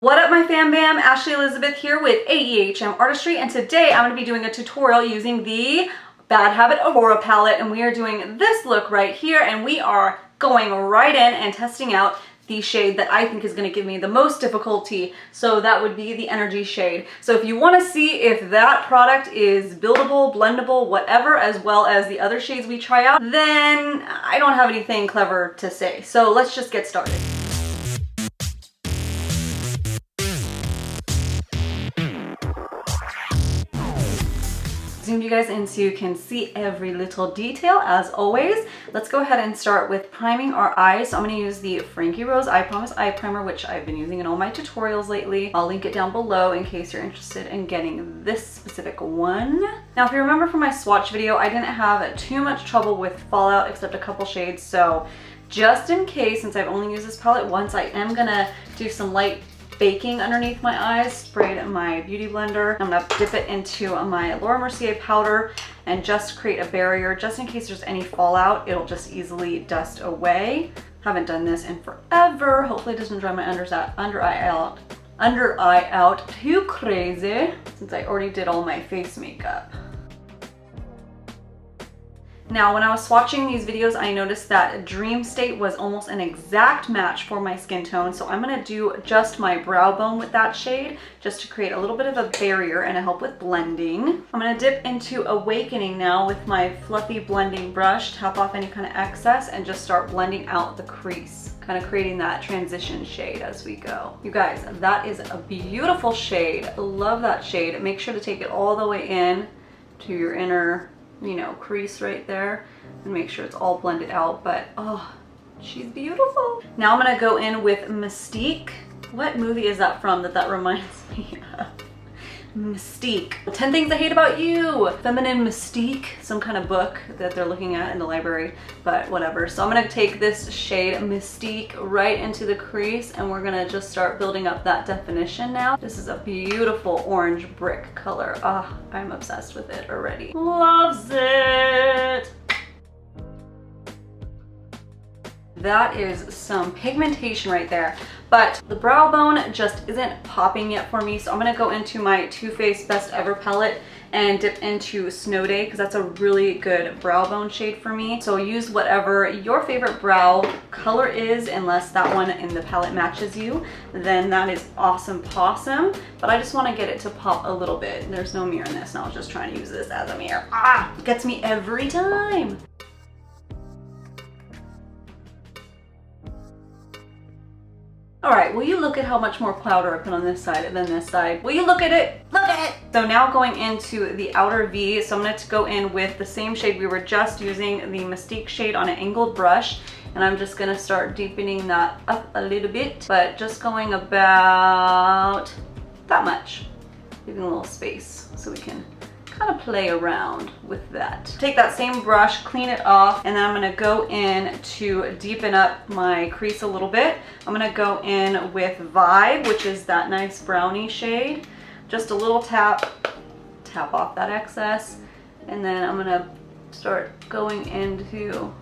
What up my fam bam, Ashley Elizabeth here with AEHM Artistry, and today I'm going to be doing a tutorial using the Bad Habit Aurora palette, and we are doing this look right here, and we are going right in and testing out the shade that I think is going to give me the most difficulty, so that would be the energy shade. So if you want to see if that product is buildable, blendable, whatever, as well as the other shades we try out, then I don't have anything clever to say. So let's just get started. Zoom you guys in so you can see every little detail as always. Let's go ahead and start with priming our eyes. So I'm going to use the Frankie Rose Eye Primer, which I've been using in all my tutorials lately. I'll link it down below in case you're interested in getting this specific one. Now if you remember from my swatch video, I didn't have too much trouble with fallout except a couple shades, so just in case, since I've only used this palette once, I am going to do some light baking underneath my eyes, sprayed my beauty blender. I'm gonna dip it into my Laura Mercier powder and just create a barrier just in case there's any fallout. It'll just easily dust away. Haven't done this in forever. Hopefully it doesn't dry my under eye out too crazy since I already did all my face makeup. Now, when I was swatching these videos, I noticed that Dream State was almost an exact match for my skin tone, so I'm going to do just my brow bone with that shade, just to create a little bit of a barrier and to help with blending. I'm going to dip into Awakening now with my fluffy blending brush, tap off any kind of excess, and just start blending out the crease, kind of creating that transition shade as we go. You guys, that is a beautiful shade. Love that shade. Make sure to take it all the way in to your inner, you know, crease right there, and make sure it's all blended out. But oh, she's beautiful. Now I'm gonna go in with Mystique. What movie is that from that reminds me of? Mystique. 10 Things I Hate About You. Feminine Mystique. Some kind of book that they're looking at in the library, but whatever. So I'm gonna take this shade Mystique right into the crease, and we're gonna just start building up that definition now. This is a beautiful orange brick color. Ah, I'm obsessed with it already. Loves it. That is some pigmentation right there, but the brow bone just isn't popping yet for me, so I'm gonna go into my Too Faced Best Ever palette and dip into Snow Day, because that's a really good brow bone shade for me. So use whatever your favorite brow color is, unless that one in the palette matches you, then that is awesome possum. But I just want to get it to pop a little bit. There's no mirror in this, and I was just trying to use this as a mirror. Ah, it gets me every time. All right, will you look at how much more powder I put on this side than this side? Will you look at it? Look at it! So now going into the outer V, so I'm going to go in with the same shade we were just using, the Mystique shade on an angled brush, and I'm just going to start deepening that up a little bit, but just going about that much, leaving a little space so we can kind of play around with that. Take that same brush, clean it off, and then I'm gonna go in to deepen up my crease a little bit. I'm gonna go in with Vibe, which is that nice brownie shade. Just a little tap off that excess, and then I'm gonna start going into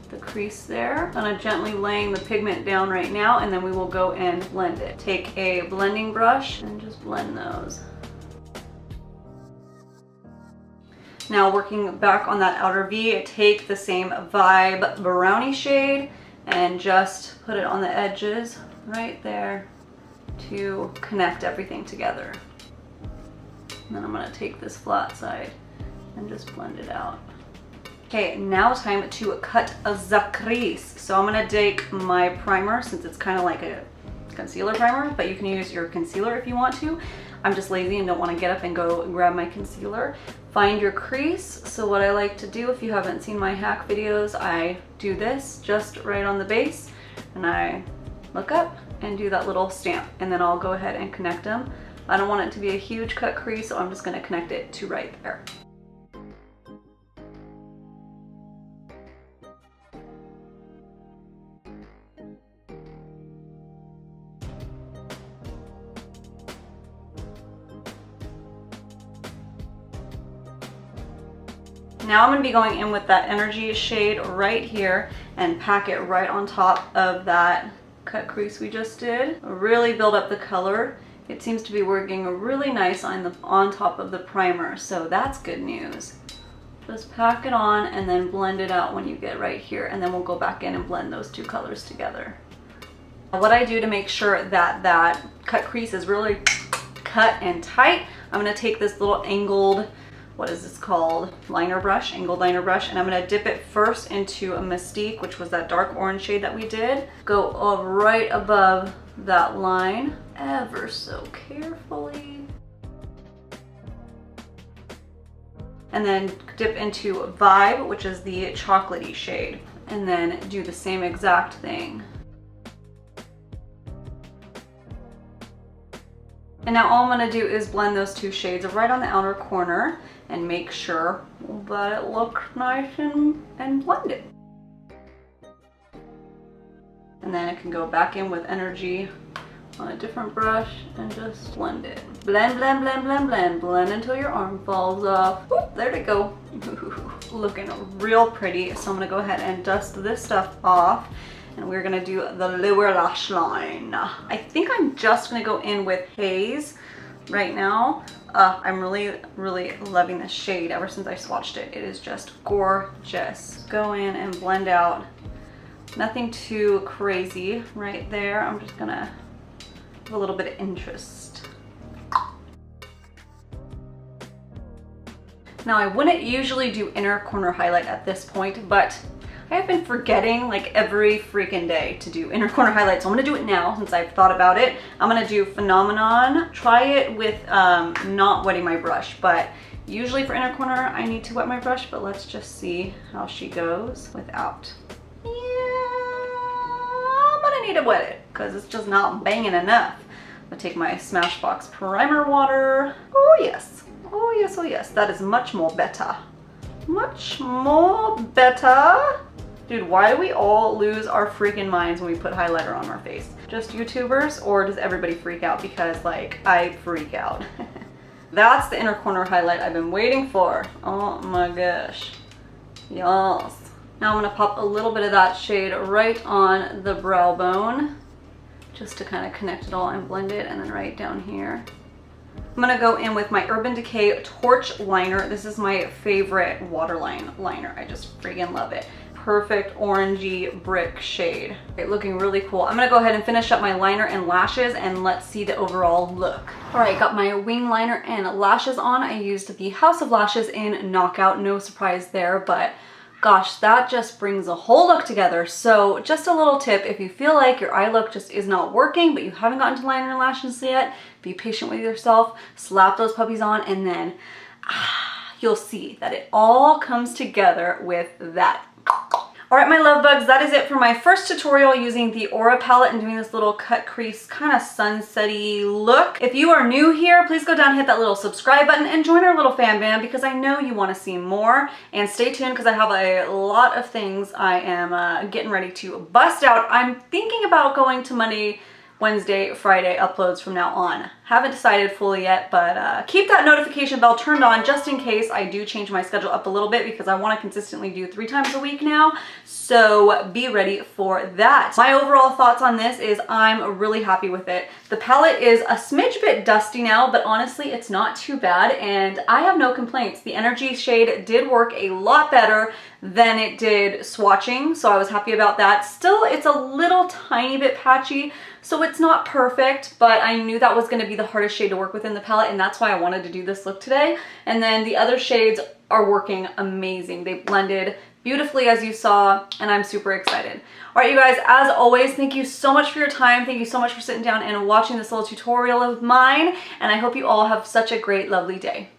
the crease there. I'm gonna gently laying the pigment down right now, and then we will go and blend it. Take a blending brush and just blend those. Now working back on that outer V, take the same Vibe brownie shade and just put it on the edges right there to connect everything together. And then I'm going to take this flat side and just blend it out. Okay, now time to cut the crease. So I'm going to take my primer, since it's kind of like a concealer primer, but you can use your concealer if you want to. I'm just lazy and don't want to get up and go grab my concealer. Find your crease. So what I like to do, if you haven't seen my hack videos, I do this just right on the base, and I look up and do that little stamp, and then I'll go ahead and connect them. I don't want it to be a huge cut crease, so I'm just going to connect it to right there. Now I'm going to be going in with that energy shade right here and pack it right on top of that cut crease we just did. Really build up the color. It seems to be working really nice on top of the primer, so that's good news. Just pack it on and then blend it out when you get right here, and then we'll go back in and blend those two colors together. What I do to make sure that that cut crease is really cut and tight, I'm going to take this little angled, what is this called? Liner brush, angled liner brush, and I'm going to dip it first into a Mystique, which was that dark orange shade that we did. Go right above that line, ever so carefully. And then dip into Vibe, which is the chocolatey shade, and then do the same exact thing. And now all I'm going to do is blend those two shades right on the outer corner and make sure that it looks nice and blended. And then it can go back in with energy on a different brush and just blend it. Blend, blend, blend, blend, blend, blend until your arm falls off. Whoop, there we go. Looking real pretty. So I'm gonna go ahead and dust this stuff off, and we're gonna do the lower lash line. I think I'm just gonna go in with Haze right now. I'm really, really loving this shade ever since I swatched it. It is just gorgeous. Go in and blend out. Nothing too crazy right there. I'm just gonna have a little bit of interest. Now I wouldn't usually do inner corner highlight at this point, but I have been forgetting like every freaking day to do inner corner highlight, so I'm gonna do it now since I've thought about it. I'm gonna do Phenomenon. Try it with not wetting my brush, but usually for inner corner I need to wet my brush, but let's just see how she goes without. Yeah, but I need to wet it because it's just not banging enough. I'm gonna take my Smashbox primer water. Oh yes, oh yes, oh yes, that is much more better. Much more better. Dude, why do we all lose our freaking minds when we put highlighter on our face? Just YouTubers, or does everybody freak out? Because like, I freak out. That's the inner corner highlight I've been waiting for. Oh my gosh. Yes. Now I'm gonna pop a little bit of that shade right on the brow bone, just to kind of connect it all and blend it, and then right down here. I'm gonna go in with my Urban Decay Torch Liner. This is my favorite waterline liner. I just freaking love it. Perfect orangey brick shade. Okay, looking really cool. I'm gonna go ahead and finish up my liner and lashes, and let's see the overall look. All right, got my wing liner and lashes on. I used the House of Lashes in Knockout. No surprise there, but gosh, that just brings a whole look together. So just a little tip, if you feel like your eye look just is not working, but you haven't gotten to liner and lashes yet, be patient with yourself, slap those puppies on, and then you'll see that it all comes together with that. All right, my love bugs, that is it for my first tutorial using the Aura palette and doing this little cut crease kind of sunset-y look. If you are new here, please go down and hit that little subscribe button and join our little fan band because I know you want to see more. And stay tuned because I have a lot of things I am getting ready to bust out. I'm thinking about going to Monday, Wednesday, Friday uploads from now on. Haven't decided fully yet, but keep that notification bell turned on just in case I do change my schedule up a little bit because I want to consistently do 3 times a week now. So be ready for that. My overall thoughts on this is I'm really happy with it. The palette is a smidge bit dusty now, but honestly, it's not too bad and I have no complaints. The Energy shade did work a lot better than it did swatching, so I was happy about that. Still, it's a little tiny bit patchy, so it's not perfect, but I knew that was going to be the hardest shade to work with in the palette, and that's why I wanted to do this look today. And then the other shades are working amazing. They blended beautifully as you saw, and I'm super excited. All right, you guys, as always, thank you so much for your time. Thank you so much for sitting down and watching this little tutorial of mine, and I hope you all have such a great, lovely day.